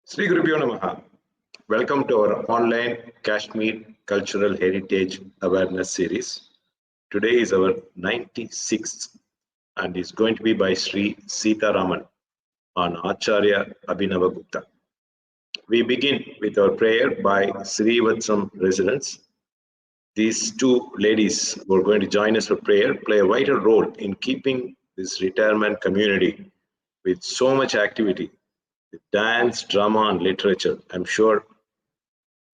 Sri Gurubhyo Namaha. Welcome to our online Kashmir Cultural Heritage Awareness Series. Today is our 96th and is going to be by Sri.Seetharaman on Acharya Abhinavagupta. We begin with our prayer by Srivatsam residents. These two ladies who are going to join us for prayer play a vital role in keeping this retirement community with so much activity, with dance, drama, and literature. I'm sure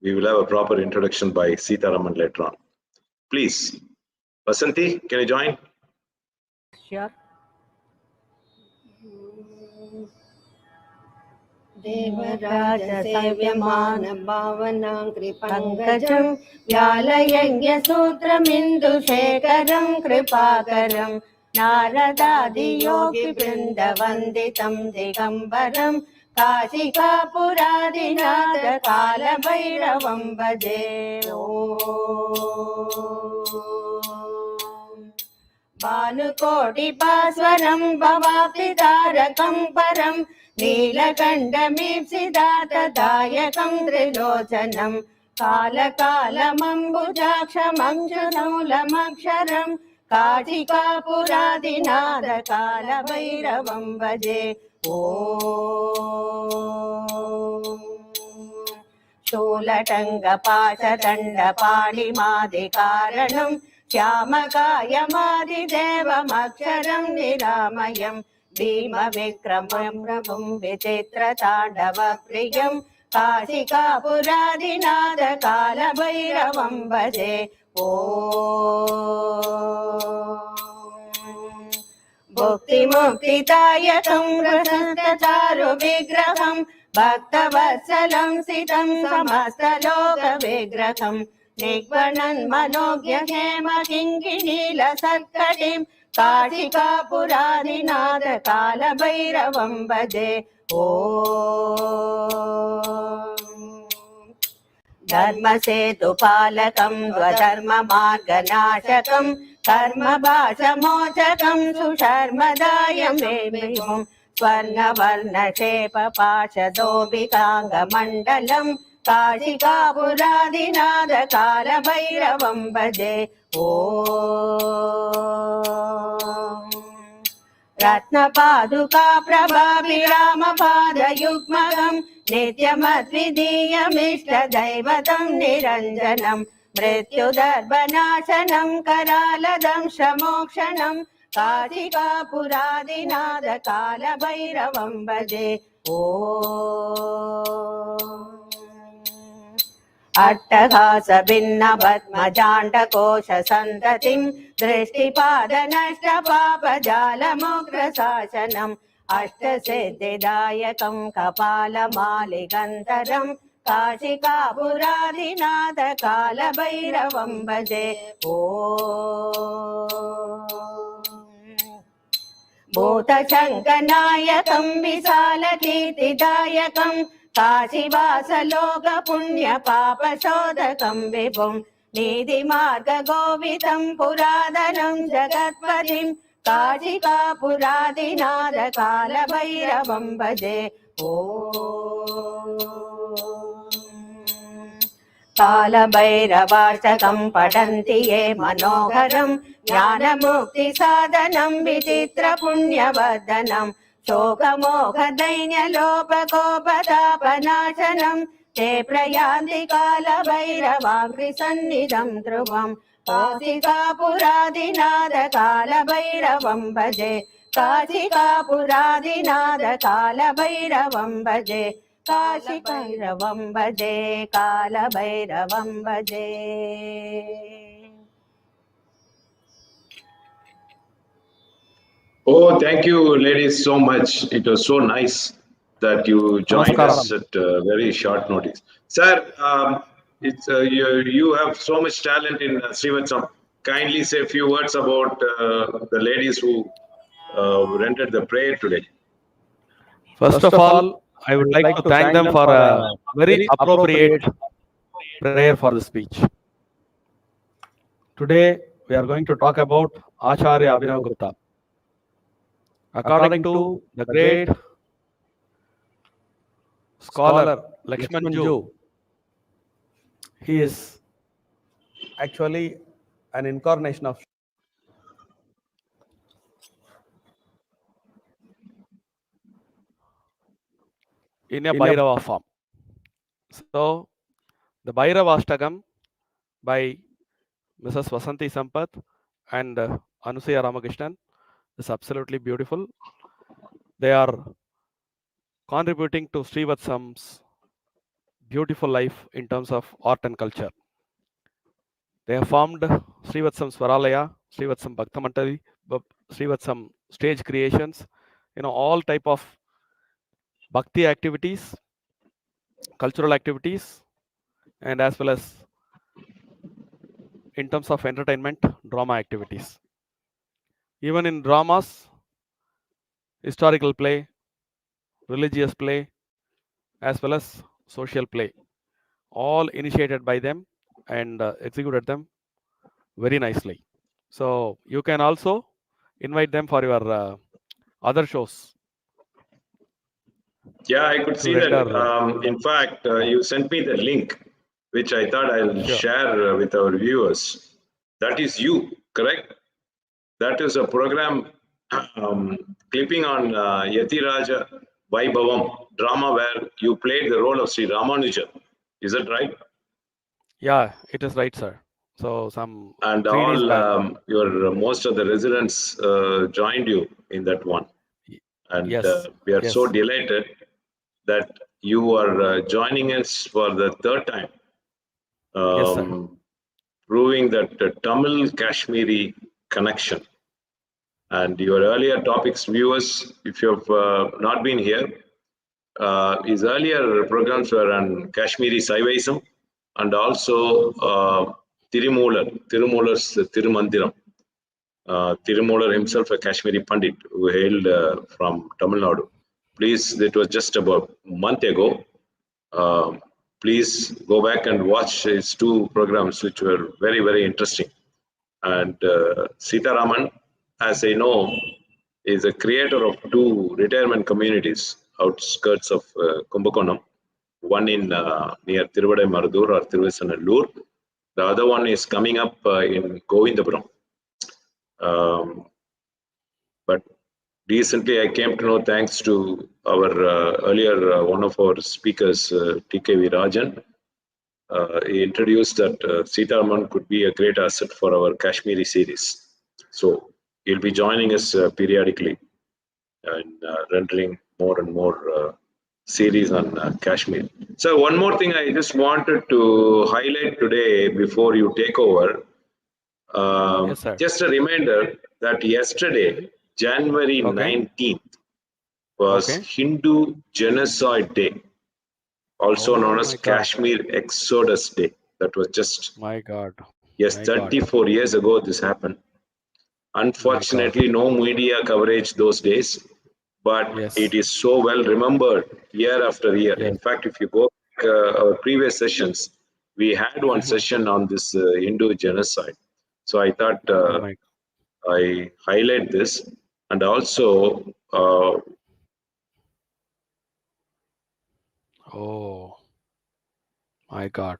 we will have a proper introduction by Seetharaman later on. Please, Vasanti, can you join? Sure. देवराजसेव्यमान भावनाङ्कृपङ्कजं व्यालयज्ञसूत्रमिन्दुशेखरं कृपाकरं नारदादियोगिवृन्दवन्दितं दिगम्बरं काशिकापुरादिनाथकालभैरवं भजे भानुकोटिभास्वरं भवाब्धितारकं परं नीलकण्ठमीप्सितातदायकं त्रिलोचनं कालकालमम्बुजाक्षमंशूलमक्षरं काशिकापुरादिनाथकालभैरवं भजे शूलटङ्गपाशदण्डपाणिमादिकारणं श्यामकायमादिदेवमक्षरं निरामयं भीमविक्रमं प्रभुं विचित्रताण्डवप्रियं काशिकापुरादिनाथकालभैरवं भजे भुक्तिमुक्तिदायकं प्रसन्नचारुविग्रहं भक्तवत्सलं सितं समस्तलोकविग्रहं निग्वणन्मनोज्ञहेमकिङ्किणीलसत्कटिं काशिकापुरादिनाथकालभैरवं भजे धर्मसेतुपालकं स्वधर्ममार्गनाशकं कर्मभाषमोचकं सुशर्मदायं विभुं स्वर्णवर्णशेपपाशदोभिकाङ्गमण्डलं काशिकापुरादिनाथकालभैरवं भजे रत्नपादुका प्रभाभिरामपादयुग्मकं नित्यमद्वितीयमिष्टदैवतं निरञ्जनं मृत्युदर्भनाशनं करालदंशमोक्षणं काशिकापुरादिनाथकालभैरवं भजे अट्टहासभिन्नपद्मजाण्डकोशसन्ततिं दृष्टिपादनष्टपापजालमुग्रशासनम् अष्टसिद्धिदायकं कपालमालिकन्तरं काशिकापुरादिनाथकालभैरवं भजे भूतशङ्कनायकं विशालकीर्तिदायकं काशीवासलोकपुण्यपापशोधकं विभुं नीतिमार्गगोविदं पुरातनं जगत्पतिं काशिकापुरादिनाथकालभैरवं भजे कालभैरवाष्टकं पठन्ति ये मनोहरं ज्ञानमुक्तिसाधनं विचित्रपुण्यवर्धनं शोकमोहदैन्यलोपकोपतापनाशनं ते प्रयान्ति कालभैरवाङ्घ्रिसन्निधं ध्रुवं काशिकापुरादिनाथकालभैरवं भजे काशिकापुरादिनाथकालभैरवं भजे काशिभैरवं भजे कालभैरवं भजे Oh, thank you, ladies, so much. It was so nice that you joined us at very short notice. Sir, you have so much talent in Srivatsam. Kindly say a few words about the ladies who rendered the prayer today. First of all, I would like to thank them for a very appropriate prayer for the speech. Today, we are going to talk about Acharya Abhinavagupta. According to the great scholar Lakshmanju, he is actually an incarnation of in a Bhairava form. So the Bhairava Ashtakam by Mrs. Vasanti Sampath and Anusuya Ramakrishnan is absolutely beautiful. They are contributing to Srivatsam's beautiful life in terms of art and culture. They have formed Srivatsam Swaralaya, Srivatsam Bhaktamantali, Srivatsam stage creations, all type of bhakti activities, cultural activities, and as well as in terms of entertainment, drama activities. Even in dramas, historical play, religious play, as well as social play, all initiated by them and executed them very nicely. So you can also invite them for your other shows. Yeah, I could see that. In fact, you sent me the link, which I thought I'll share with our viewers. That is you, correct? That is a program clipping on Yatiraja Vaibhavam drama where you played the role of Sri Ramanuja. Is that right? Yeah, it is right, sir. So some and 3 days all back. your most of the residents joined you in that one, and Yes. we are so Yes. delighted that you are joining us for the third time, Yes, sir. proving that the Tamil Kashmiri connection. And your earlier topics, viewers, if you have not been here, his earlier programs were on Kashmiri saivism and also Tirumular's Tirumandiram. Tirumular himself, a Kashmiri Pandit who hailed from Tamil Nadu. Please, it was just about a month ago. Please go back and watch his two programs, which were very, very interesting. And Seetharaman, as I know, is a creator of two retirement communities outskirts of Kumbakonam. One in near Tiruvadai Marudur or Tiruvasanallur. The other one is coming up in Govindapuram. But recently, I came to know, thanks to our earlier one of our speakers, TKV Rajan, he introduced that Seetharaman could be a great asset for our Kashmiri series. So he'll be joining us periodically and rendering more and more series on Kashmir. So one more thing I just wanted to highlight today before you take over. Yes, sir. Just a reminder that yesterday, January 19th, was Hindu Genocide Day, also known as Kashmir Exodus Day. That was just, my God. Yes, 34 years ago this happened. Unfortunately, no media coverage those days, but it is so well remembered year after year. In fact, if you go back our previous sessions, we had one session on this Hindu genocide. So I thought I highlight this, and also oh my God.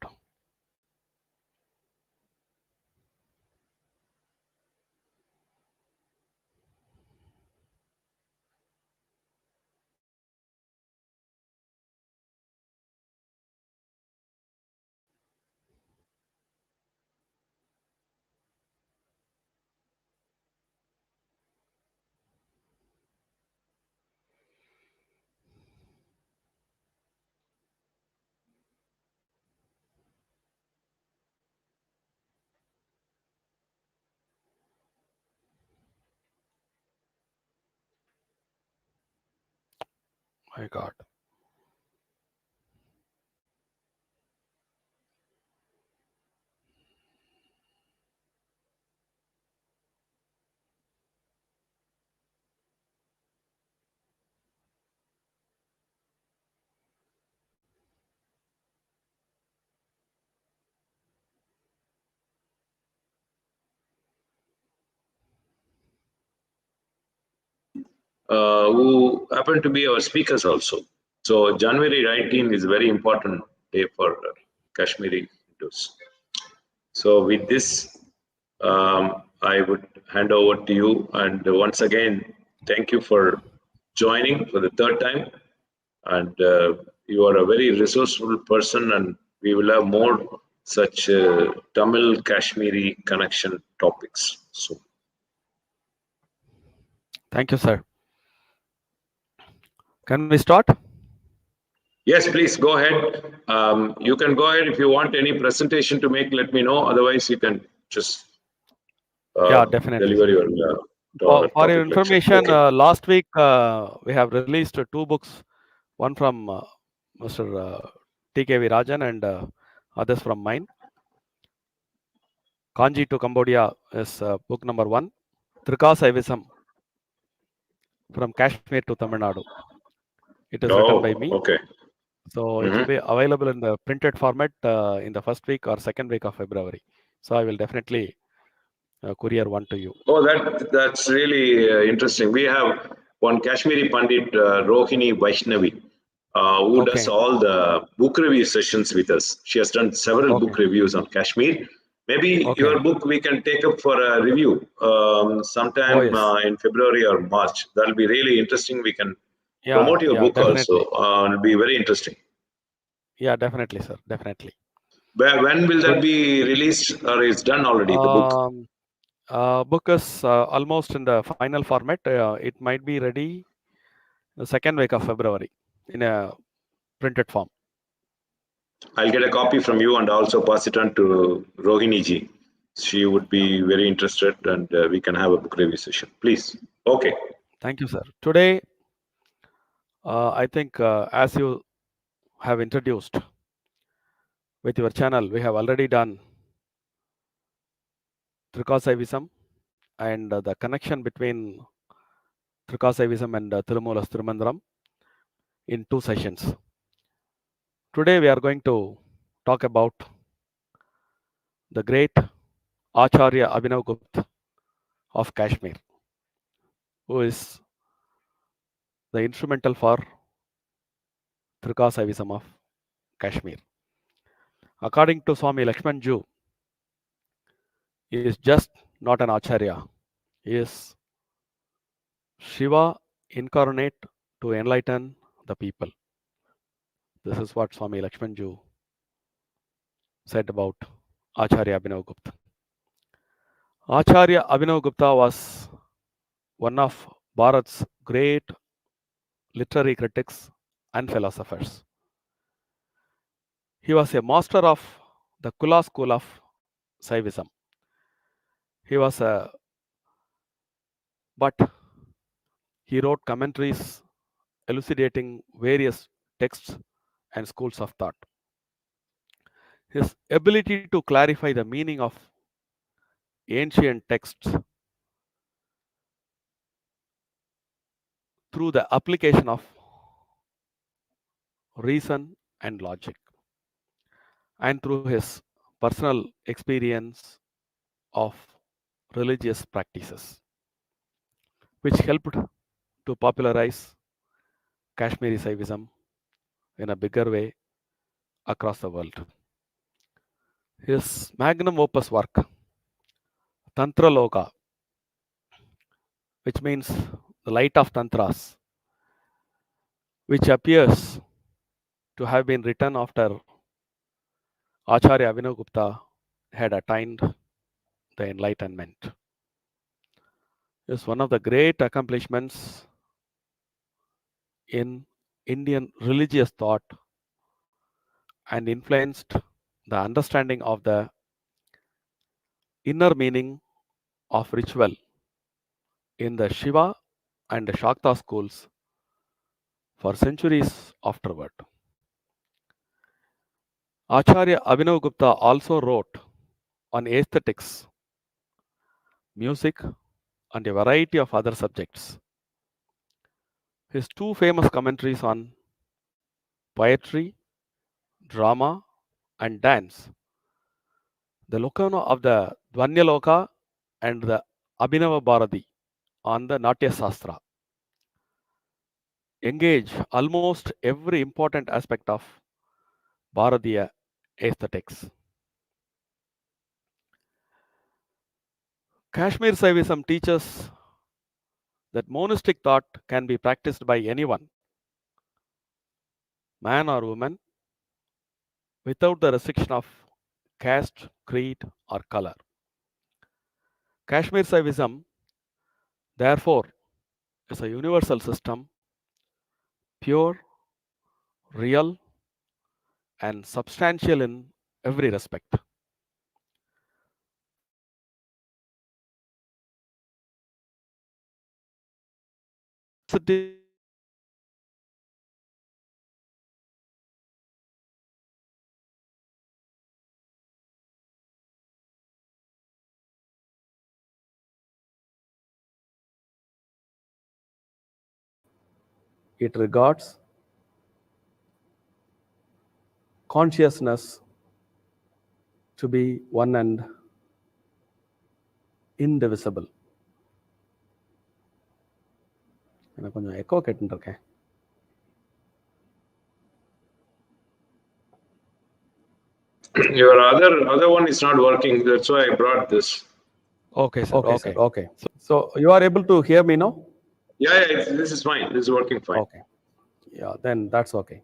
My God. who happened to be our speakers also. So January 19 is a very important day for Kashmiri Hindus. So with this, I would hand over to you. And once again, thank you for joining for the third time. And you are a very resourceful person, and we will have more such Tamil Kashmiri connection topics. So, Thank you, sir. Can we start? yes, please go ahead. You can go ahead if you want any presentation to make. Let me know. Otherwise, you can just Yeah, definitely, deliver sir. your For your topic lecture. information, Okay. last week we have released two books, one from Mr. TKV Rajan and others from mine. Kanji to Cambodia is book number 1. Trika saivism from Kashmir to Tamil Nadu. It is written by Oh, me. okay. So it will be Mhm. available in the printed format in the first week or second week of February. So I will definitely courier one to you. Oh, that's really interesting. We have one Kashmiri Pandit, Rohini Vaishnavi, who does Okay. all the book review sessions with us. She has done several Okay. book reviews on Kashmir. Maybe Okay. your book we can take up for a review Oh sometime yes. in February or March. That'll be really interesting. We can Yeah. promote your Yeah. book also. Definitely. It'll be very interesting. Yeah. Definitely, sir. Definitely. When will that Good. be released, or is done already? The book. Um, book is almost in the final format. It might be ready the second week of February in a printed form. I'll get a copy from you and also pass it on to Rohini ji. She would Yeah. be very interested, and we can have a book review session. Please. Okay. Thank you, sir. Today, I think as you have introduced with your channel, we have already done Trikasaivism and the connection between Trikasaivism and Tirumulas Tirumandram in 2 sessions. Today, we are going to talk about the great Acharya Abhinavagupta of Kashmir, who is the instrumental for Trikasaivism of Kashmir. According to Swami Lakshmanju, he is just not an Acharya. He is Shiva incarnate to enlighten the people. This is what Swami Lakshmanju said about Acharya Abhinavagupta. Acharya Abhinavagupta was one of Bharat's great literary critics and philosophers. He was a master of the Kula school of Saivism. He was a but he wrote commentaries elucidating various texts and schools of thought. His ability to clarify the meaning of ancient texts through the application of reason and logic, and through his personal experience of religious practices, which helped to popularize Kashmiri Saivism in a bigger way across the world. His magnum opus work, Tantra Loka, which means the light of Tantras, which appears to have been written after Acharya Abhinavagupta had attained the enlightenment, is one of the great accomplishments in Indian religious thought and influenced the understanding of the inner meaning of ritual in the Shiva and Shakta schools for centuries afterward. Acharya Abhinavagupta also wrote on aesthetics, music, and a variety of other subjects. His 2 famous commentaries on poetry, drama, and dance, the Lokana of the Dvanyaloka and the Abhinava Bharati on the Natya Sastra, engage almost every important aspect of Bharatiya aesthetics. Kashmir-Saivism teaches that monistic thought can be practiced by anyone, man or woman, without the restriction of caste, creed, or color. Kashmir-Saivism, therefore, is a universal system, pure, real, and substantial in every respect. It regards consciousness to be one and indivisible. எனக்கு கொஞ்சம் echo கேட்டுட்டு இருக்கேன். Your other one is not working. That's why I brought this. Okay, sir. Okay. So you are able to hear me now? Yeah, this is fine. This is working fine. Okay. Yeah, then that's okay.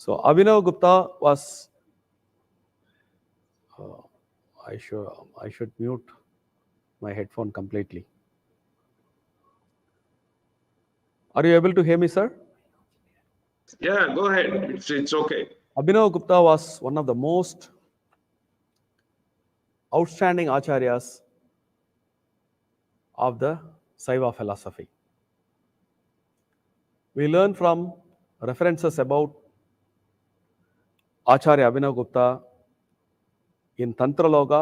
So Abhinavagupta was. I should mute my headphone completely. Are you able to hear me, sir? Yeah, go ahead. It's okay. Abhinavagupta was one of the most outstanding acharyas of the Saiva philosophy. We learn from references about Acharya Abhinavagupta in Tantraloga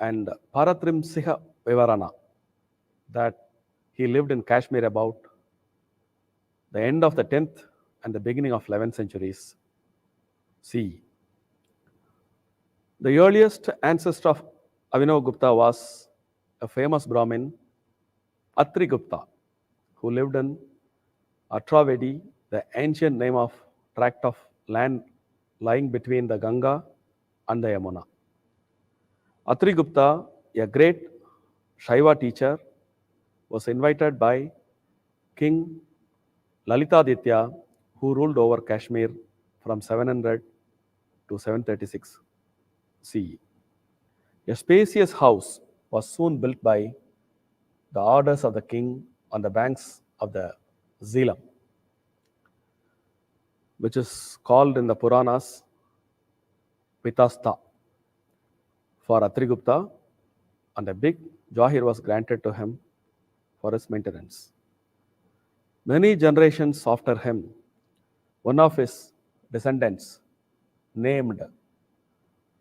and Paratrimsiha Vivarana that he lived in Kashmir about the end of the 10th and the beginning of 11th centuries CE. The earliest ancestor of Abhinavagupta was a famous Brahmin, Atrigupta, who lived in Atravedi, the ancient name of tract of land lying between the Ganga and the Yamuna. Atrigupta, a great Shaiva teacher, was invited by King Lalitaditya, who ruled over Kashmir from 700 to 736 CE. A spacious house was soon built by the orders of the king on the banks of the Zeelam, which is called in the Puranas Pitasta for Atrigupta, and a big jahir was granted to him for his maintenance. Many generations after him, one of his descendants, named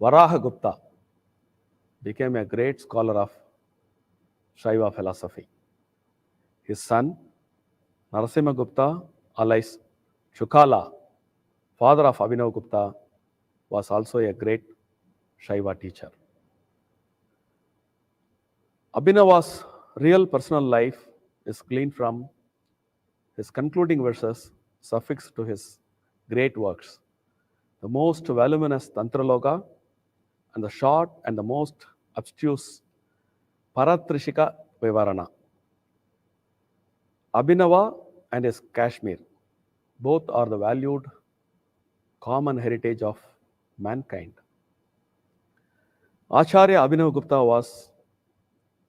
Varahagupta, became a great scholar of Shaiva philosophy. His son, Narasimhagupta, alias Shukala, father of Abhinavagupta, was also a great Shaiva teacher. Abhinava's real personal life is gleaned from his concluding verses suffixed to his great works, the most voluminous Tantraloga and the short and the most abstruse Paratrishika Vivarana. Abhinava and his Kashmir both are the valued common heritage of mankind. Acharya Abhinavagupta was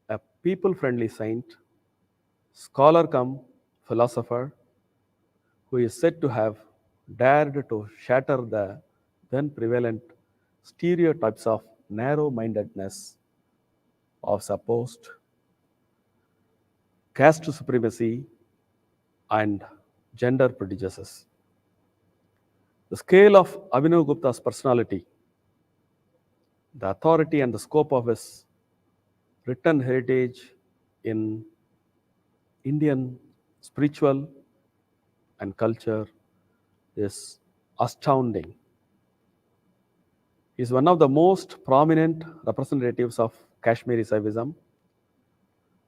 a people-friendly saint, scholar come philosopher, who is said to have dared to shatter the then prevalent stereotypes of narrow-mindedness, of supposed caste supremacy, and gender prejudices. The scale of Abhinavagupta's personality, the authority and the scope of his written heritage in Indian spiritual and culture is astounding. He is one of the most prominent representatives of Kashmiri Saivism.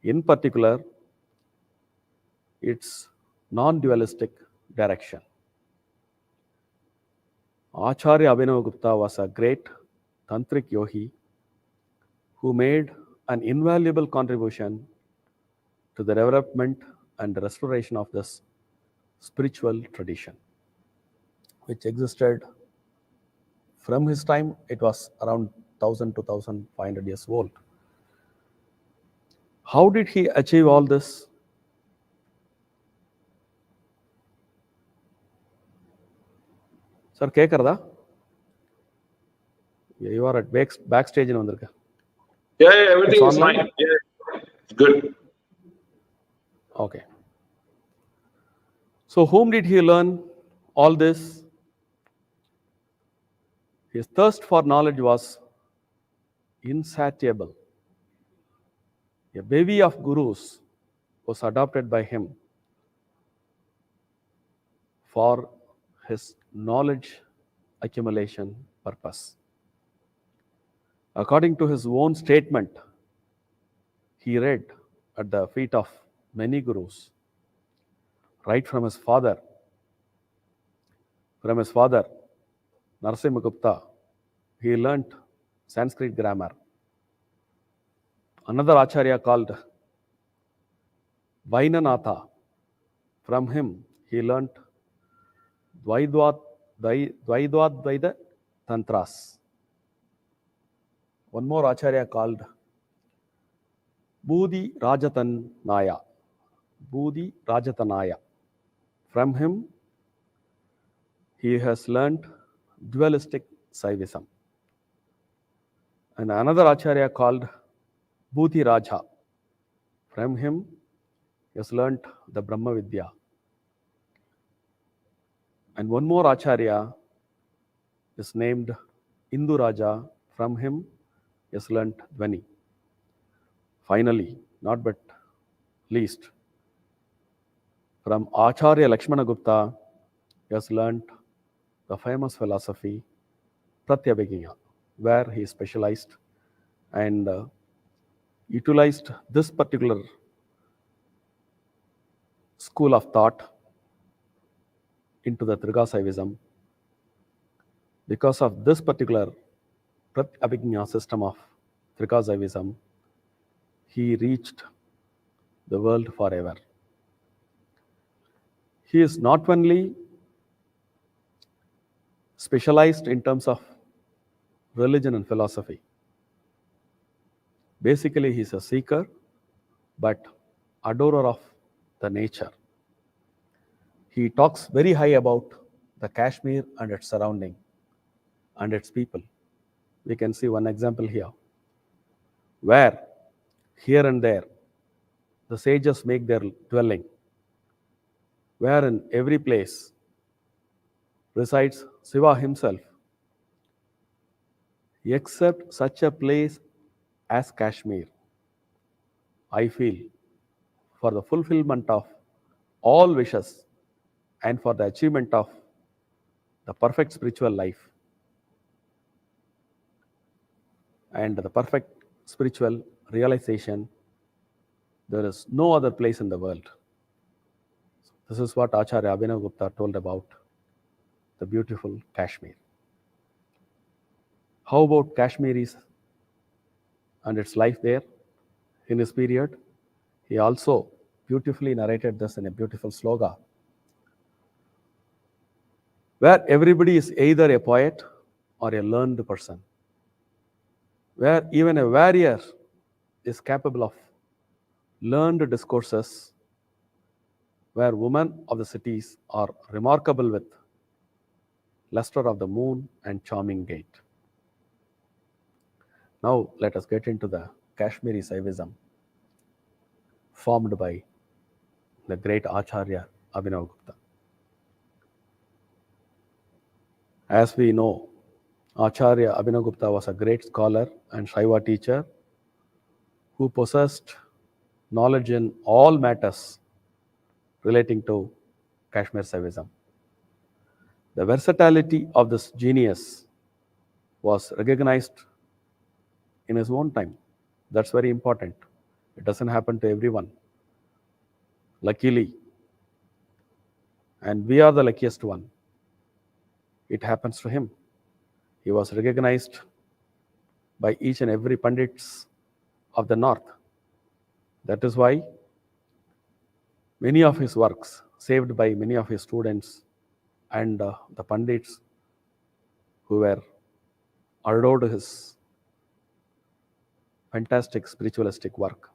In particular, its non-dualistic direction. Acharya Abhinavagupta was a great tantric yogi who made an invaluable contribution to the development and restoration of this spiritual tradition, which existed from his time. It was around 1000 to 1500 years old. How did he achieve all this? Sir, கேட்கறதா? You are at backstage in வந்திருக்க. Yeah, everything It's is online? fine. Yeah, it's good. Okay. So whom did he learn all this? His thirst for knowledge was insatiable. A bevy of gurus was adopted by him for his knowledge accumulation purpose. According to his own statement, he read at the feet of many gurus, right from his father. From his father, Narasimhagupta, he learnt Sanskrit grammar. Another Acharya called Vainanatha, from him he learnt Dvaidvaita Tantras. One more Acharya called Bodhi Rajatanaya. From him he has learnt dualistic saivism. And another Acharya called Bhuti Raja. From him he has learnt the Brahma Vidya. And one more Acharya is named Indu Raja. From him he has learnt Dvani. Finally, not but least, from Acharya Lakshmana Gupta, he has learnt the famous philosophy Pratyabhijna, where he specialized and utilized this particular school of thought into the trika saivism. Because of this particular Pratyabhijna system of trika saivism, he reached the world forever. He is not only specialized in terms of religion and philosophy. Basically, he is a seeker, but adorer of the nature. He talks very high about the Kashmir and its surrounding and its people. We can see one example here, where here and there the sages make their dwelling, where in every place resides Shiva himself, except such a place as Kashmir. I feel for the fulfillment of all wishes and for the achievement of the perfect spiritual life and the perfect spiritual realization, there is no other place in the world. This is what Acharya Abhinavagupta told about the beautiful Kashmir. How about Kashmiris and its life there in his period? He also beautifully narrated this in a beautiful sloga, where everybody is either a poet or a learned person, where even a warrior is capable of learned discourses, where women of the cities are remarkable with luster of the moon and charming gait. Now let us get into the Kashmiri Saivism formed by the great Acharya Abhinavagupta. As we know, Acharya Abhinavagupta was a great scholar and Shaiva teacher who possessed knowledge in all matters relating to Kashmir Saivism. The versatility of this genius was recognized in his own time. That's very important. It doesn't happen to everyone. Luckily, And we are the luckiest one. It happens to him. He was recognized by each and every pandits of the north. That is why many of his works, saved by many of his students and the pandits who were adored his fantastic spiritualistic work.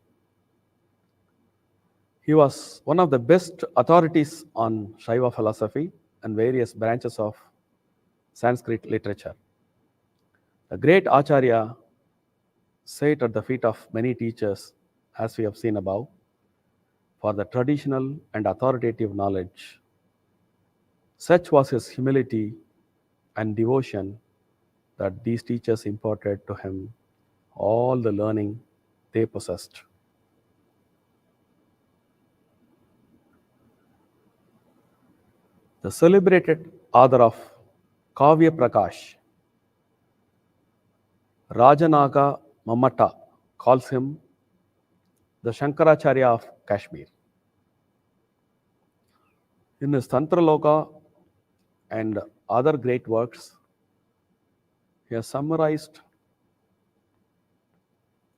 He was one of the best authorities on Shaiva philosophy and various branches of Sanskrit literature. The great Acharya sat at the feet of many teachers, as we have seen above, for the traditional and authoritative knowledge. Such was his humility and devotion that these teachers imparted to him all the learning they possessed. The celebrated author of Kavya Prakash, Rajanaga Mamata, calls him the Shankaracharya of Kashmir. In his Tantraloka and other great works, he has summarized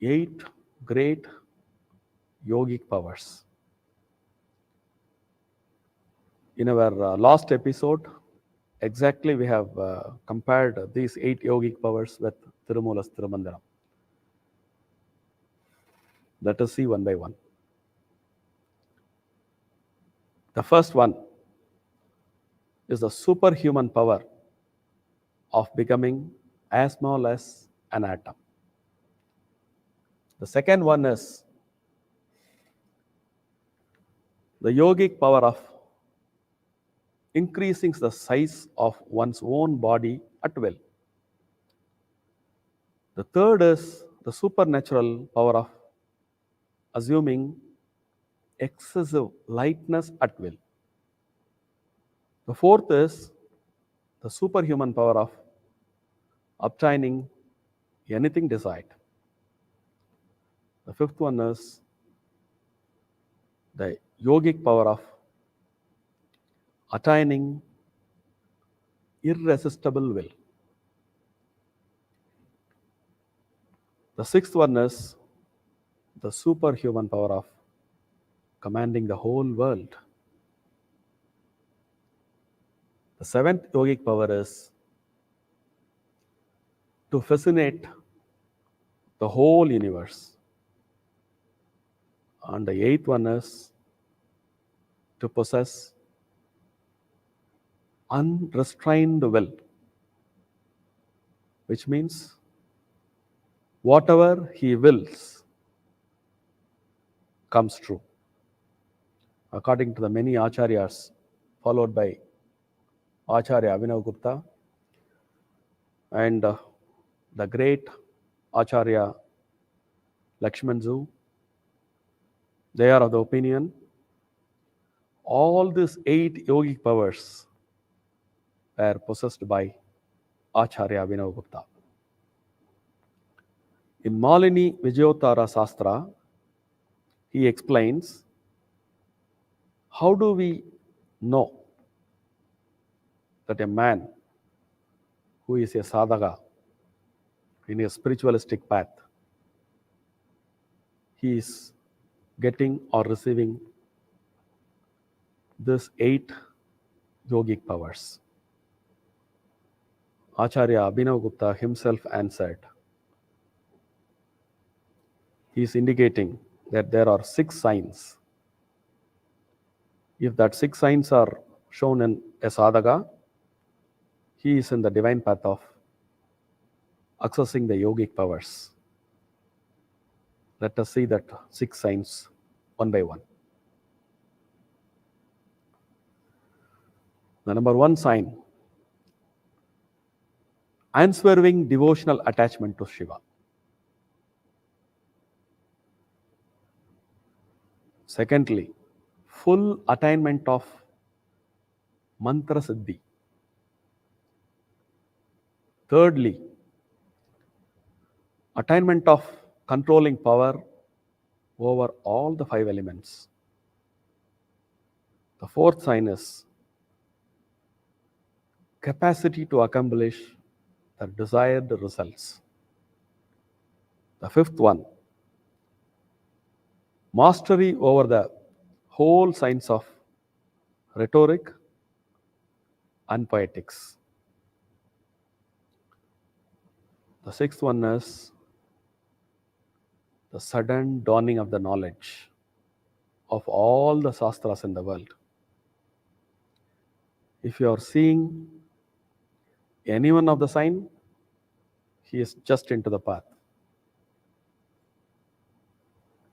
8 great yogic powers. In our last episode, exactly we have compared these 8 yogic powers with Tirumala's Tirumandaram. Let us see one by one. The first one is the superhuman power of becoming as small as an atom. The second one is the yogic power of increasing the size of one's own body at will. The third is the supernatural power of assuming excessive lightness at will. The fourth is the superhuman power of obtaining anything desired. The fifth one is the yogic power of attaining irresistible will. The sixth one is the superhuman power of commanding the whole world. The seventh yogic power is to fascinate the whole universe. And the eighth one is to possess unrestrained will, which means whatever he wills comes true. According to the many acharyas, followed by Acharya Abhinavagupta and the great Acharya Lakshmanju, they are of the opinion all these 8 yogic powers were possessed by Acharya Abhinavagupta. In Malini Vijayottara Sastra, he explains how do we know that a man who is a sadhaka in a spiritualistic path, he is getting or receiving these 8 yogic powers. Acharya Abhinavagupta himself answered. He is indicating that there are 6 signs. If that 6 signs are shown in a sadhaka, he is in the divine path of accessing the yogic powers. Let us see that 6 signs one by one. The number 1 sign, unswerving devotional attachment to Shiva. Secondly, full attainment of mantra siddhi. Thirdly, attainment of controlling power over all the 5 elements. The fourth sign is capacity to accomplish the desired results. The fifth one, mastery over the whole science of rhetoric and poetics. The sixth one is the sudden dawning of the knowledge of all the sastras in the world. If you are seeing any one of the sign, he is just into the path.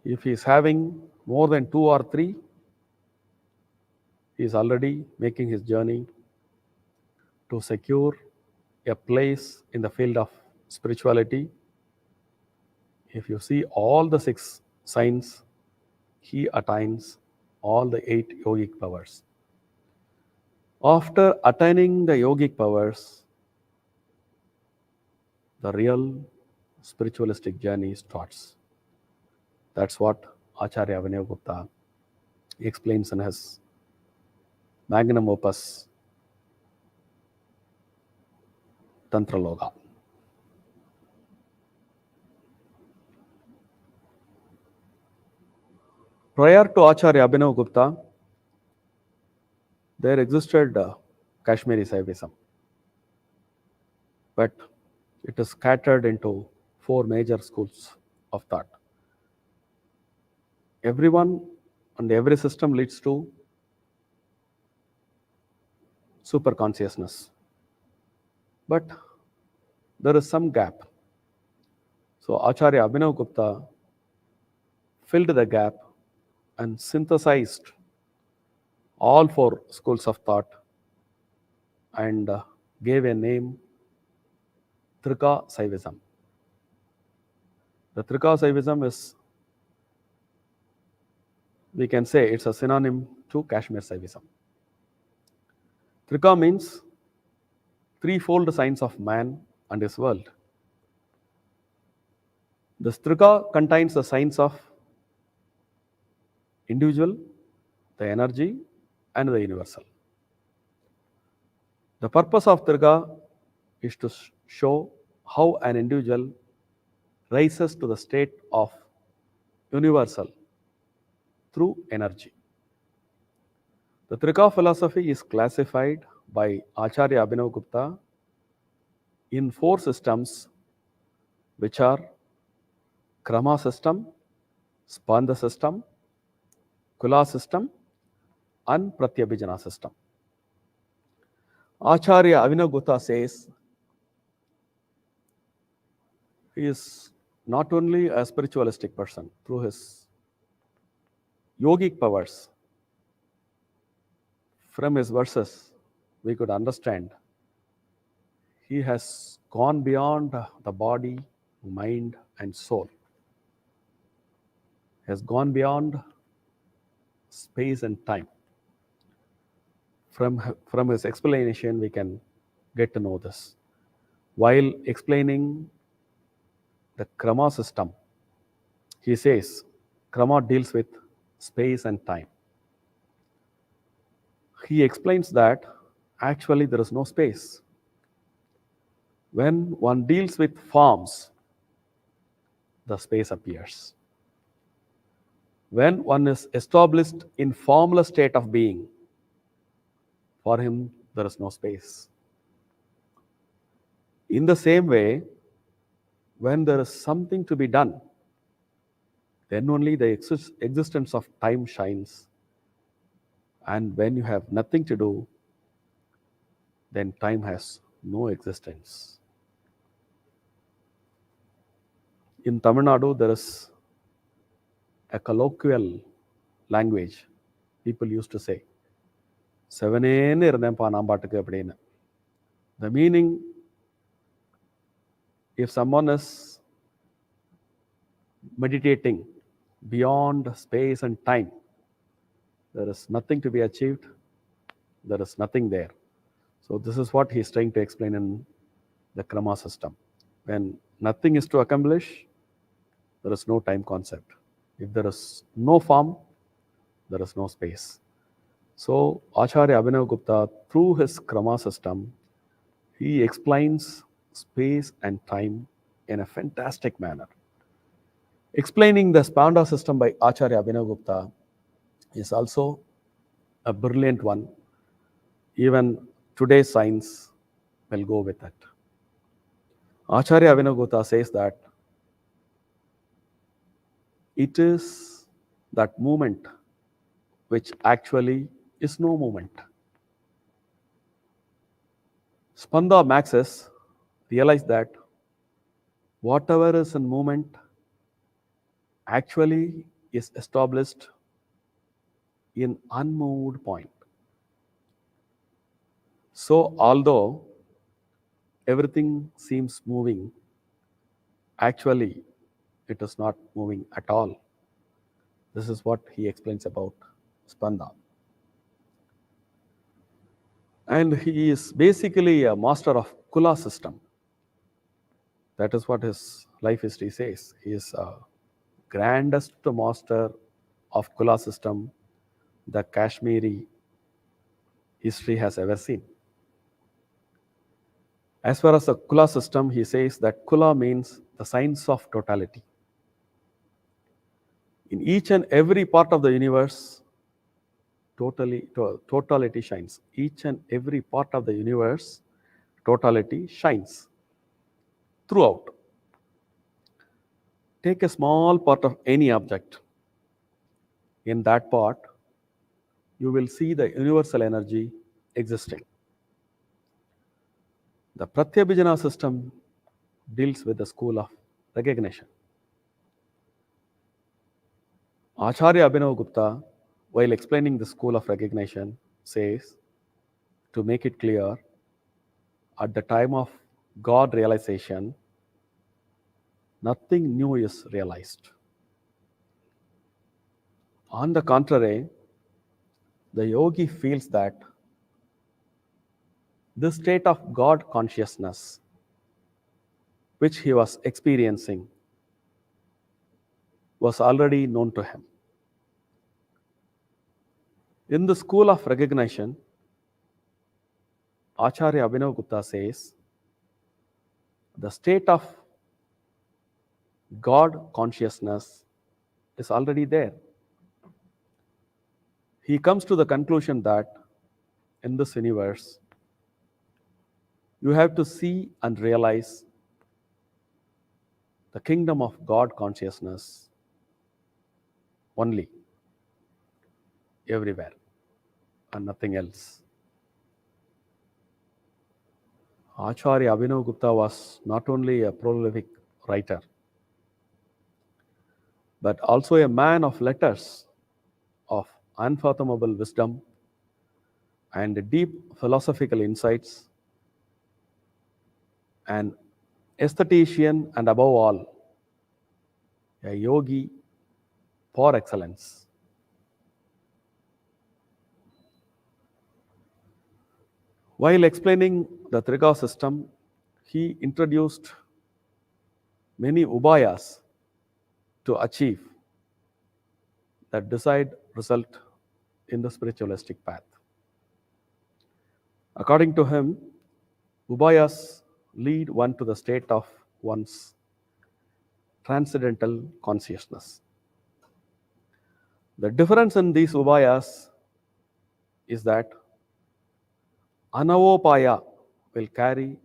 If he is having more than two or three, he is already making his journey to secure a place in the field of spirituality. If you see all the six signs, he attains all the 8 yogic powers. After attaining the yogic powers, the real spiritualistic journey starts. That's what Acharya Abhinavagupta explains in his magnum opus, Tantra Loga. Prior to Acharya Abhinavagupta, there existed Kashmiri Saivism, but it is scattered into 4 major schools of thought. Everyone and every system leads to super consciousness, but there is some gap. So Acharya Abhinavagupta filled the gap and synthesized all 4 schools of thought and gave a name, Trika Saivism. The Trika Saivism is, we can say, it's a synonym to Kashmir-Seetharaman. Trika means threefold signs of man and his world. This Trika contains the signs of individual, the energy, and the universal. The purpose of Trika is to show how an individual rises to the state of universal through energy. The Trika philosophy is classified by Acharya Abhinavagupta in 4 systems, which are Krama system, Spanda system, Kula system, and Pratyabhijana system. Acharya Abhinavagupta says he is not only a spiritualistic person through his yogic powers. From his verses, we could understand he has gone beyond the body, mind, and soul. He has gone beyond space and time. From his explanation, we can get to know this. While explaining the Krama system, he says Krama deals with space and time. He explains that actually there is no space. When one deals with forms, the space appears. When one is established in formless state of being, for him there is no space. In the same way, when there is something to be done, then only the existence of time shines. And when you have nothing to do, then time has no existence. In Tamil Nadu, there is a colloquial language. People used to say, "Sevanene irundhenpa naan paattukku appadinu." The meaning, if someone is meditating beyond space and time, there is nothing to be achieved, there is nothing there. So this is what he is trying to explain in the Krama system. When nothing is to accomplish, there is no time concept. If there is no form, there is no space. So Acharya Abhinavagupta, through his Krama system, He explains space and time in a fantastic manner. Explaining the Spanda system by Acharya Abhinavagupta is also a brilliant one. Even today's science will go with it. Acharya Abhinavagupta says that it is that movement which actually is no movement. Spanda Maxes realize that whatever is in movement actually is established in unmoved point. So although everything seems moving, actually it is not moving at all. This is what he explains about Spanda. And he is basically a master of Kula system. That is what his life history says. He is a grandest master of Kula system the Kashmiri history has ever seen. As far as the Kula system, he says that Kula means the science of totality. In each and every part of the universe, totality shines. Each and every part of the universe, totality shines throughout. Take a small part of any object. In that part, you will see the universal energy existing. The Pratyabhijana system deals with the school of recognition. Acharya Abhinavagupta, while explaining the school of recognition, says, to make it clear, at the time of God realization, nothing new is realized. On the contrary, the yogi feels that this state of God consciousness, which he was experiencing, was already known to him. In the school of recognition, Acharya Abhinavagupta says, the state of God consciousness is already there. He comes to the conclusion that in this universe, you have to see and realize the kingdom of God consciousness only, everywhere, and nothing else. Acharya Abhinavagupta was not only a prolific writer, but also a man of letters, of unfathomable wisdom and deep philosophical insights, an aesthetician, and above all, a yogi par excellence. While explaining the trika system, he introduced many ubayas to achieve the desired result in the spiritualistic path. According to him, ubayas lead one to the state of one's transcendental consciousness. The difference in these ubayas is that anavopaya will carry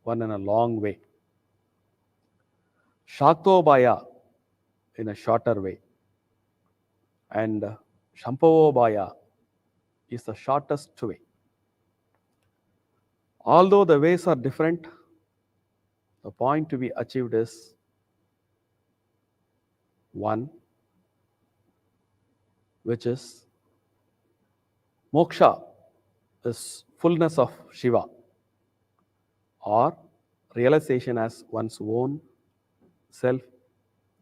one in a long way, shaktobaya in a shorter way, and shampavobaya is the shortest way. Although the ways are different, the point to be achieved is one, which is moksha, is fullness of Shiva, or realization as one's own self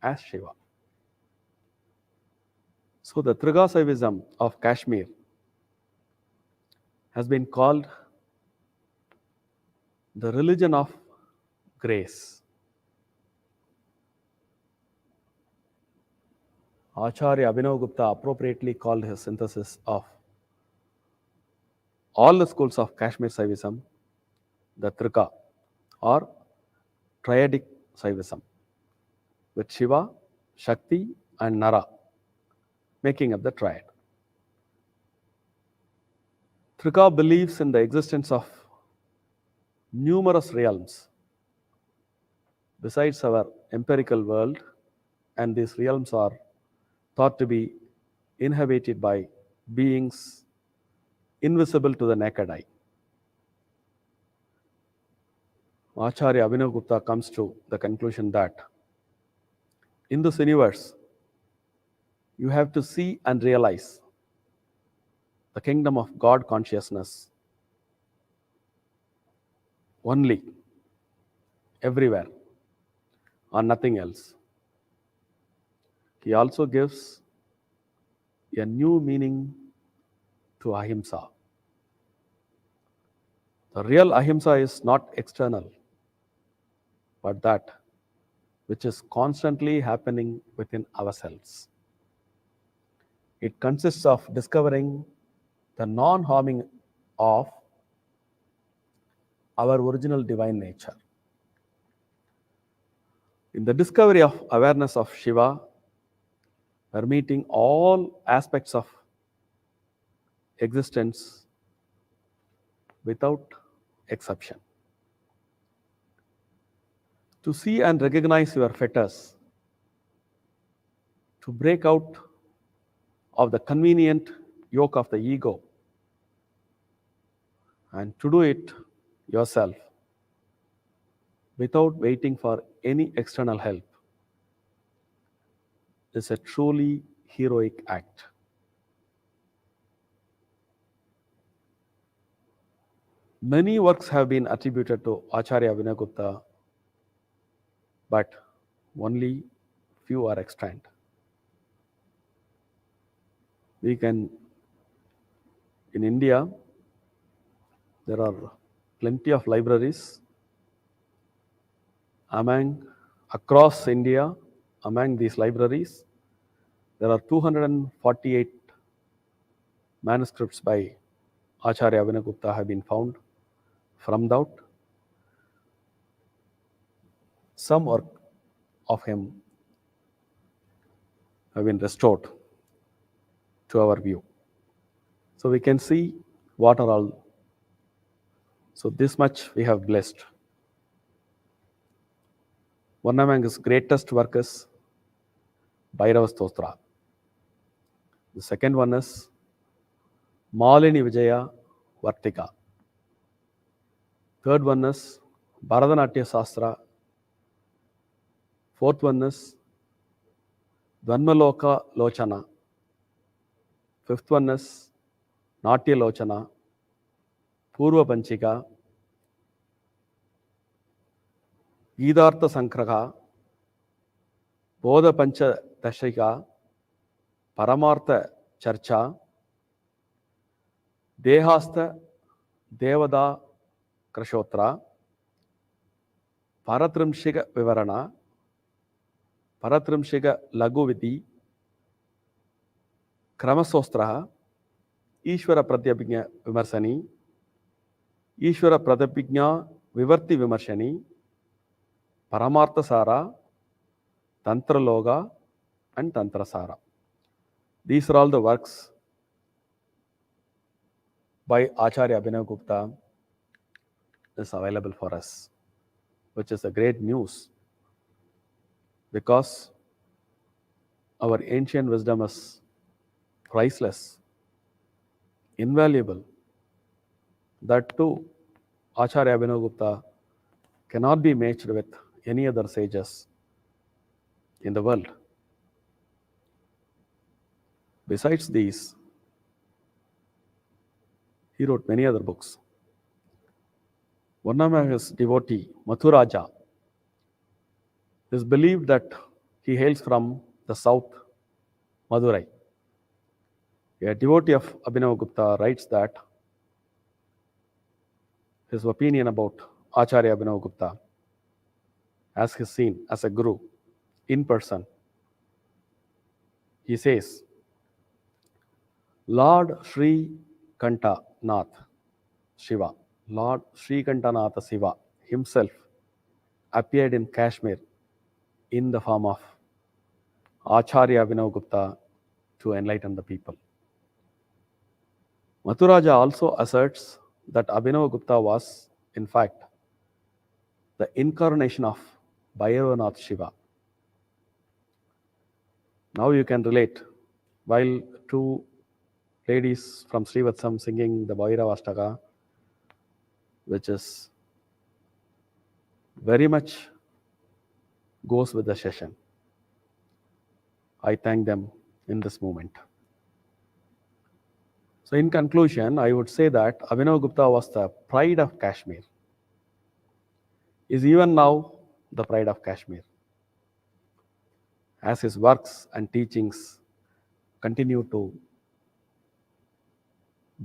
as Shiva. So the Trika saivism of Kashmir has been called the religion of grace. Acharya Abhinavagupta appropriately called his synthesis of all the schools of Kashmir Saivism the trika or triadic saivism, with Shiva, Shakti, and Nara making up the triad. Trika believes in the existence of numerous realms besides our empirical world, and these realms are thought to be inhabited by beings invisible to the naked eye. Acharya Abhinavagupta comes to the conclusion that in this universe, you have to see and realize the kingdom of God consciousness only, everywhere, or nothing else. He also gives a new meaning to ahimsa. The real ahimsa is not external, but that which is constantly happening within ourselves. It consists of discovering the non harming of our original divine nature. In the discovery of awareness of Shiva, permeating all aspects of existence without exception. To see and recognize your fetters, to break out of the convenient yoke of the ego, and to do it yourself without waiting for any external help is a truly heroic act. Many works have been attributed to Acharya Abhinavagupta, but only few are extant. We can, in India, there are plenty of libraries. Across India, among these libraries, there are 248 manuscripts by Acharya Abhinavagupta have been found from out. Some work of him have been restored to our view. So we can see what are all. So this much we have blessed. One among his greatest work is Bhairava Stotra. The second one is Malini Vijaya Vartika. Third one is Bharatanatyam Sastra. Fourth one is Dvanmaloka Lochana. Fifth one is Natya Lochana, Purva Panchika, Gidartha Sankraha, Bodha Pancha Dashika, Paramartha Charcha, Dehastha Devada Krashotra, Paratrimshiga Vivarana, Paratrimshiga Laguvidi, Kramasostra, Ishvara Pratyabhigna Vimarsani, Ishvara Pratyabhigna Vivarti Vimarshani, Paramartha Sara, Tantra Loga, and Tantra Sara. These are all the works by Acharya Abhinavagupta is available for us, which is a great news because our ancient wisdom is priceless, invaluable. That too, Acharya Abhinavagupta cannot be matched with any other sages in the world. Besides these, he wrote many other books. One of his devotee, Mathuraja, is believed that he hails from the south, Madurai. A devotee of Abhinavagupta writes that his opinion about Acharya Abhinavagupta, as he's seen as a guru in person, he says, Lord Sri Kanta Nath, Shiva, Lord Srikantanatha Siva himself appeared in Kashmir in the form of Acharya Abhinavagupta to enlighten the people. Mathuraja also asserts that Abhinavagupta was, in fact, the incarnation of Bhairavanath Shiva. Now you can relate. While two ladies from Srivatsam singing the Bhairavastaka, which is very much goes with the session. I thank them in this moment. So in conclusion, I would say that Abhinavagupta was the pride of Kashmir, is even now the pride of Kashmir, as his works and teachings continue to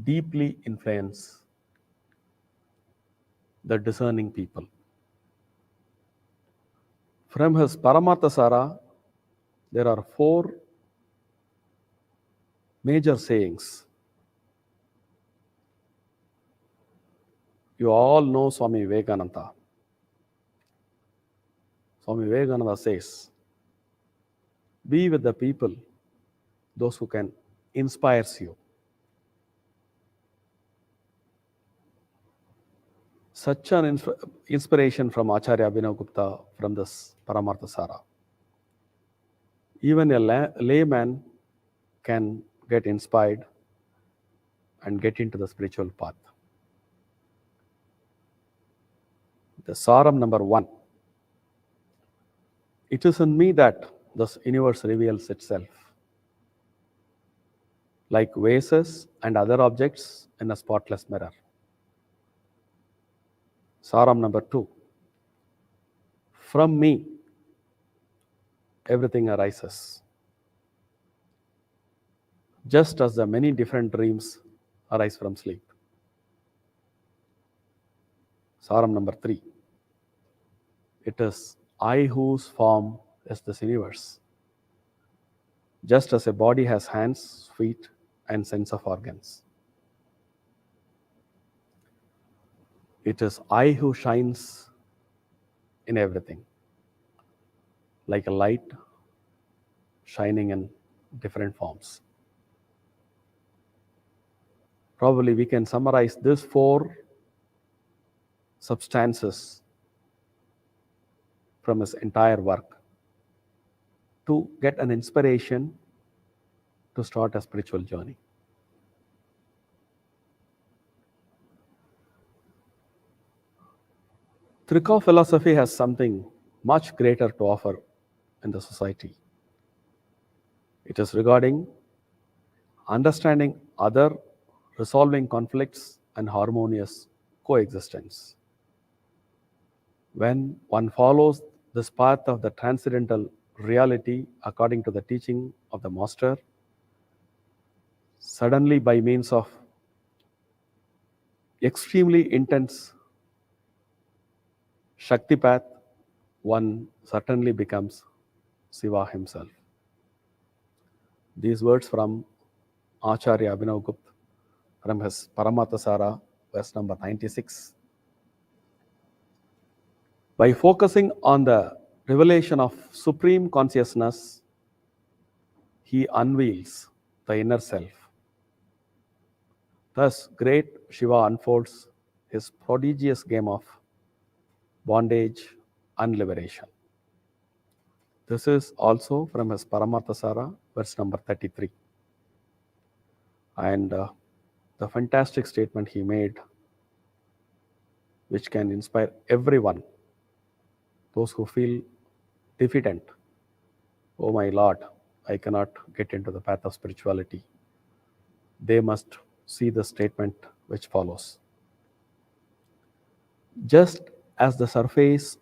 deeply influence the discerning people. From his Paramarthasara, there are 4 major sayings. You all know Swami Vivekananda. Swami Vivekananda says, be with the people, those who can inspire you. Such an inspiration from Acharya Abhinavagupta from this Paramarthasara. Even a layman can get inspired and get into the spiritual path. The Saram number 1. It is in me that this universe reveals itself, like vases and other objects in a spotless mirror. Saram number 2. From me, everything arises, just as the many different dreams arise from sleep. Saram number 3. It is I whose form is this universe, just as a body has hands, feet, and sense of organs. It is I who shines in everything, like a light shining in different forms. Probably we can summarize these 4 substances from his entire work to get an inspiration to start a spiritual journey. Trika philosophy has something much greater to offer in the society. It is regarding understanding other, resolving conflicts, and harmonious coexistence. When one follows this path of the transcendental reality according to the teaching of the Master, suddenly by means of extremely intense Shakti path, one certainly becomes Shiva himself. These words from Acharya Abhinavagupta from his Paramarthasara, verse number 96. By focusing on the revelation of supreme consciousness, he unveils the inner self. Thus, great Shiva unfolds his prodigious game of bondage and liberation. This is also from his Paramarthasara, verse number 33. And the fantastic statement he made, which can inspire everyone, those who feel diffident. Oh my Lord, I cannot get into the path of spirituality. They must see the statement which follows. Just as the surface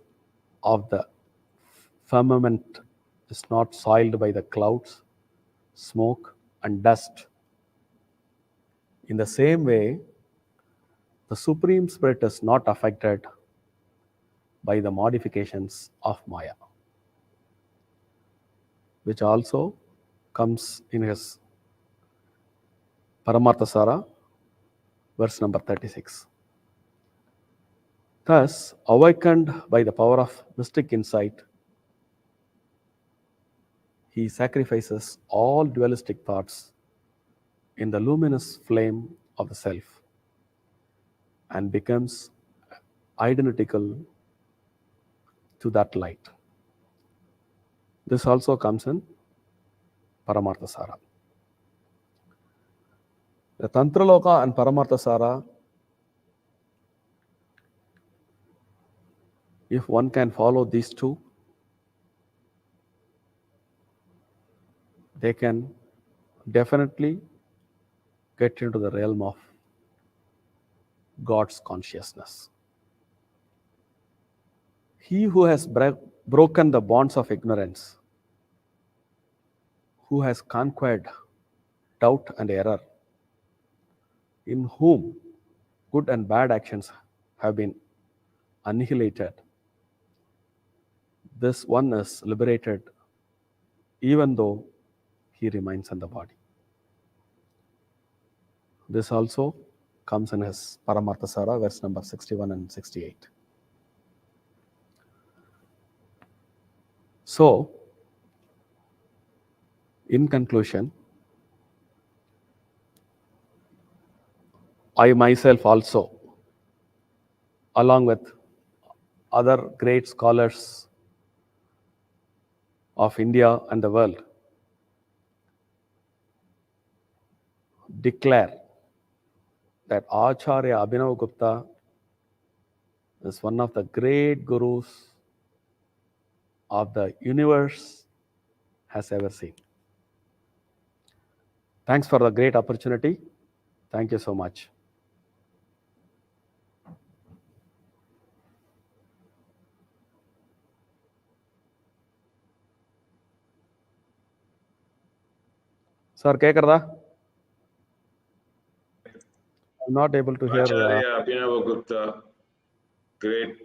of the firmament is not soiled by the clouds, smoke, and dust, in the same way, the Supreme Spirit is not affected by the modifications of Maya, which also comes in his Paramarthasara, verse number 36. Thus, awakened by the power of mystic insight, he sacrifices all dualistic thoughts in the luminous flame of the self and becomes identical to that light. This also comes in Paramarthasara. The Tantraloka and Paramarthasara, if one can follow these two, they can definitely get into the realm of God's consciousness. He who has broken the bonds of ignorance, who has conquered doubt and error, in whom good and bad actions have been annihilated, this one is liberated even though he remains in the body. This also comes in his Paramarthasara, verse number 61 and 68. So, in conclusion, I myself also, along with other great scholars of India and the world, declare that Acharya Abhinavagupta is one of the great gurus of the universe has ever seen. Thanks for the great opportunity. Thank you so much. Sir, kekarda? I'm not able to hear. Acharya Abhinavagupta, great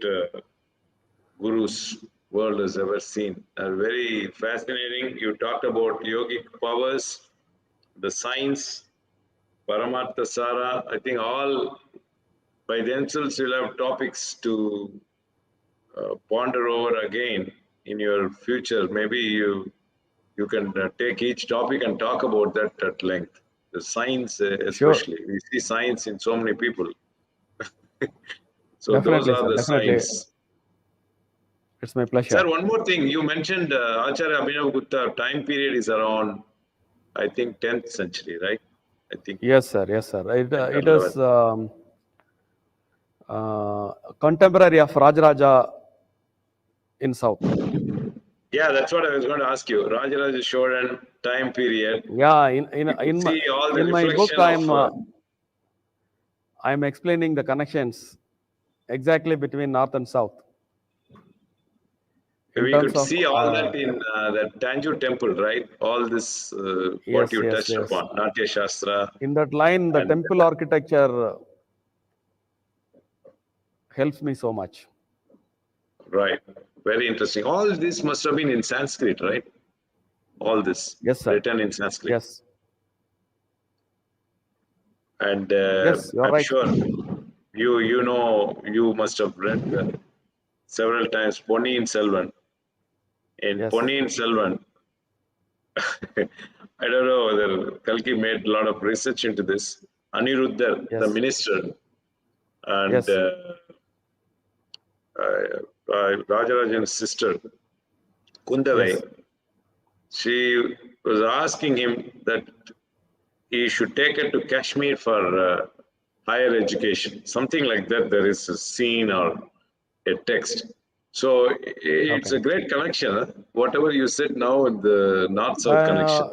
gurus world has ever seen. Very fascinating. You talked about yogic powers, the science, Paramarthasara. I think all by themselves will have topics to ponder over again in your future. Maybe you can take each topic and talk about that at length. The science, especially, we see science in so many people. So Definitely, those are sir. the Definitely. signs. It's my pleasure. Sir, one more thing. You mentioned Acharya Abhinavagupta time period is around, I think, 10th century, right? I think. Yes, sir. Yes, sir. It 10th or is contemporary of Rajaraja in South. Yeah, that's what I was going to ask you. Rajaraja Cholan time period. Yeah, You could see all the in my book, reflection of. I'm explaining the connections exactly between North and South. In We terms could of see all that in the Tanjore temple, right? All this, what yes, you yes, touched yes. upon, Natya Shastra. In that line, the And- temple architecture helps me so much. Right. Very interesting. All this must have been in Sanskrit, right? All this Yes, sir. written in Sanskrit. Yes. And Yes, you're I'm right. sure you must have read several times Ponniyin Selvan. In Yes. Ponniyin Selvan, I don't know whether Kalki made a lot of research into this. Aniruddha, the Yes. minister, and Yes. Rajarajan's sister, Kundavai, Yes. she was asking him that he should take her to Kashmir for higher education, something like that. There is a scene or a text. So it's Okay. a great connection. Huh? Whatever you said now in the north-south connection.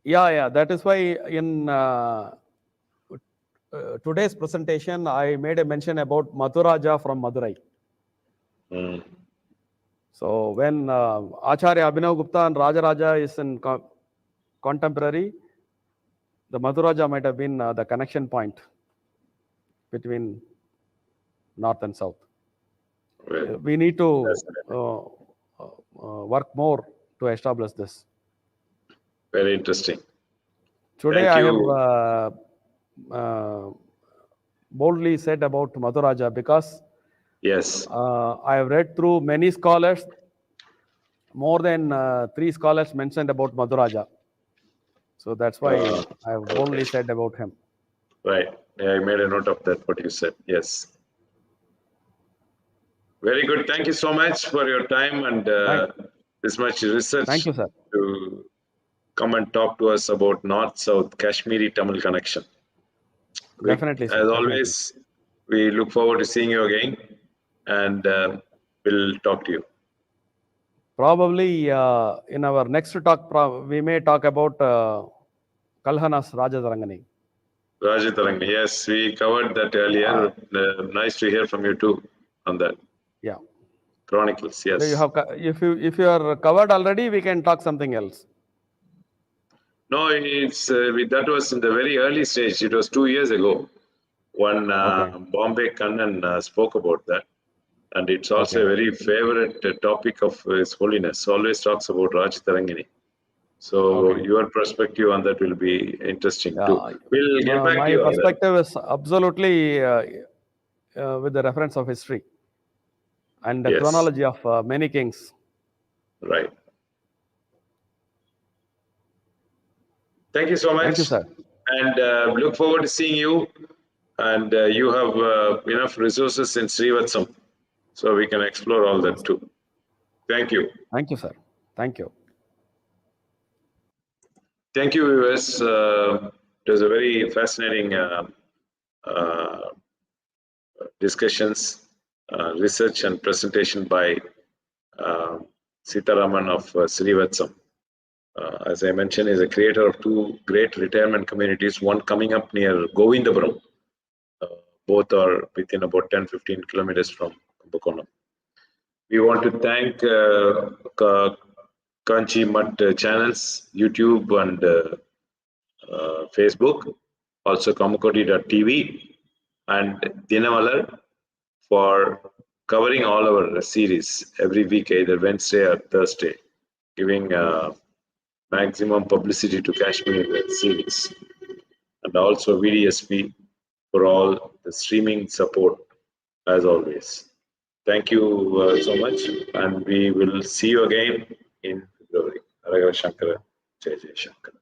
Yeah. That is why in today's presentation, I made a mention about Madhuraja from Madurai. Mm. So when Acharya Abhinavagupta and Rajaraja is in contemporary, the Madhuraja might have been the connection point between North and South. Well, We need to that's work more to establish this. very interesting. Today Thank I you. have boldly said about Madhuraja because Yes. I have read through many scholars. More than 3 scholars mentioned about Madhuraja. So that's why I have Okay. only said about him. Right. Yeah, I made a note of that, what you said. Yes. Very good. Thank you so much for your time and Thank, this much thank research you, sir. to come and talk to us about North-South Kashmiri Tamil connection. Definitely, sir. As Definitely. always, we look forward to seeing you again and we'll talk to you. Probably in our next talk, we may talk about Kalhanas Rajatarangani. Rajataranga, yes, we covered that earlier. Nice to hear from you too on that. Yeah. Chronicles, So you yes. have, if you are covered already, we can talk something else. No, it's that was in the very early stage. It was 2 years ago. One Okay. Bombay Kannan spoke about that. And it's also Okay. a very favorite topic of His Holiness. Always talks about Rajatarangini. So Okay. your perspective on that will be interesting too. Yeah. We'll get back to My you on that. perspective is absolutely with the reference of history and the Yes, chronology of many kings. right. Thank you so Thank you, much. sir. And look forward to seeing you. And you have enough resources in Srivatsam. So we can explore all that too. Thank you. Thank you, sir. Thank you. Thank you, viewers. It was a very fascinating uh, discussions, research, and presentation by uh, Seetharaman of Srivatsam. As I mentioned, is a creator of two great retirement communities, one coming up near Govindapuram. Uh, both are within about 10-15 kilometers from Kumbakonam. We want to thank Kanchi Mutt channels, YouTube and Facebook, also Kamakoti.tv and Dinavalar for covering all our series every week, either Wednesday or Thursday, giving maximum publicity to Kashmir series, and also VDSP for all the streaming support as always. Thank you so much, and we will see you again in February. Hare Shankara, Jai Jai Shankara.